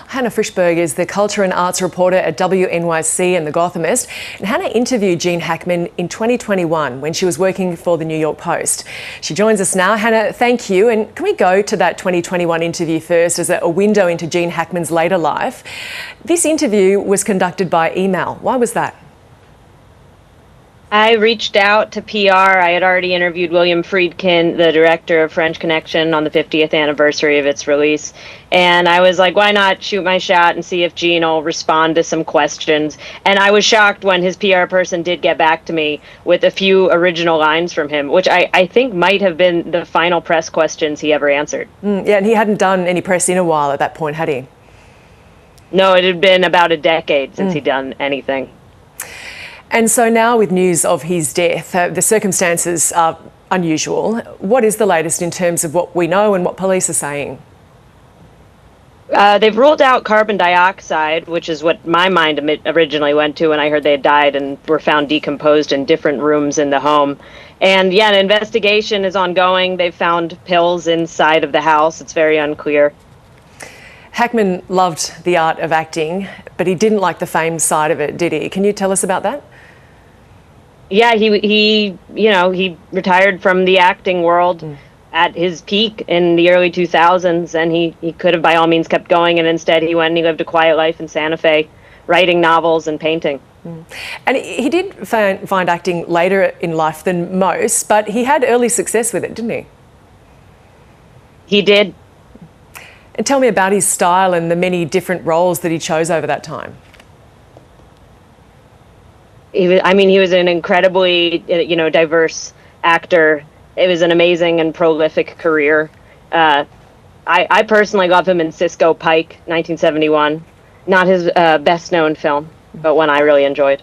Hannah Frishberg is the culture and arts reporter at WNYC and The Gothamist. And Hannah interviewed Gene Hackman in 2021 when she was working for the New York Post. She joins us now. Hannah, thank you. And can we go to that 2021 interview first as a window into Gene Hackman's later life? This interview was conducted by email. Why was that? I reached out to PR. I had already interviewed William Friedkin, the director of French Connection, on the 50th anniversary of its release. And I was like, why not shoot my shot and see if Gene will respond to some questions? And I was shocked when his PR person did get back to me with a few original lines from him, which I think might have been the final press questions he ever answered. Yeah, and he hadn't done any press in a while at that point, had he? No, it had been about a decade since he'd done anything. And so now with news of his death, the circumstances are unusual. What is the latest in terms of what we know and what police are saying? They've ruled out carbon dioxide, which is what my mind originally went to when I heard they had died and were found decomposed in different rooms in the home. And yeah, an investigation is ongoing. They've found pills inside of the house. It's very unclear. Hackman loved the art of acting, but he didn't like the fame side of it, did he? Can you tell us about that? Yeah, he retired from the acting world at his peak in the early 2000s, and he could have by all means kept going, and instead he went and he lived a quiet life in Santa Fe, writing novels and painting. And he did find acting later in life than most, but he had early success with it, didn't he? He did. And tell me about his style and the many different roles that he chose over that time. He was an incredibly, diverse actor. It was an amazing and prolific career. I personally love him in Cisco Pike, 1971. Not his best-known film, but one I really enjoyed.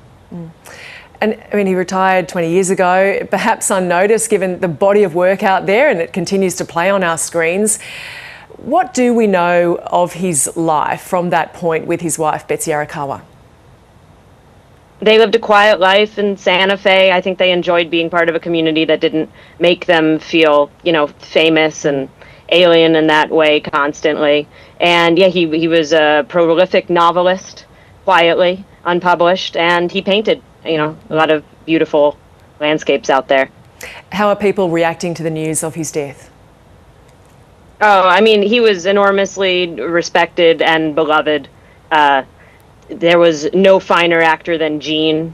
And he retired 20 years ago, perhaps unnoticed given the body of work out there, and it continues to play on our screens. What do we know of his life from that point with his wife, Betsy Arakawa? They lived a quiet life in Santa Fe. I think they enjoyed being part of a community that didn't make them feel, famous and alien in that way constantly. And yeah, he was a prolific novelist, quietly, unpublished, and he painted, a lot of beautiful landscapes out there. How are people reacting to the news of his death? Oh, he was enormously respected and beloved. There was no finer actor than Gene.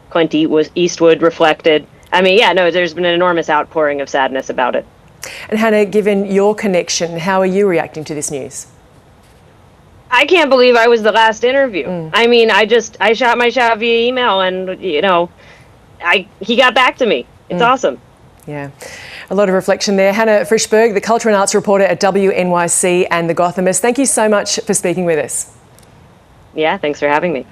Clint Eastwood reflected. There's been an enormous outpouring of sadness about it. And Hannah, given your connection, how are you reacting to this news? I can't believe I was the last interview. I shot my shot via email, and he got back to me. It's awesome. Yeah, a lot of reflection there. Hannah Frishberg, the culture and arts reporter at WNYC and The Gothamist. Thank you so much for speaking with us. Yeah, thanks for having me.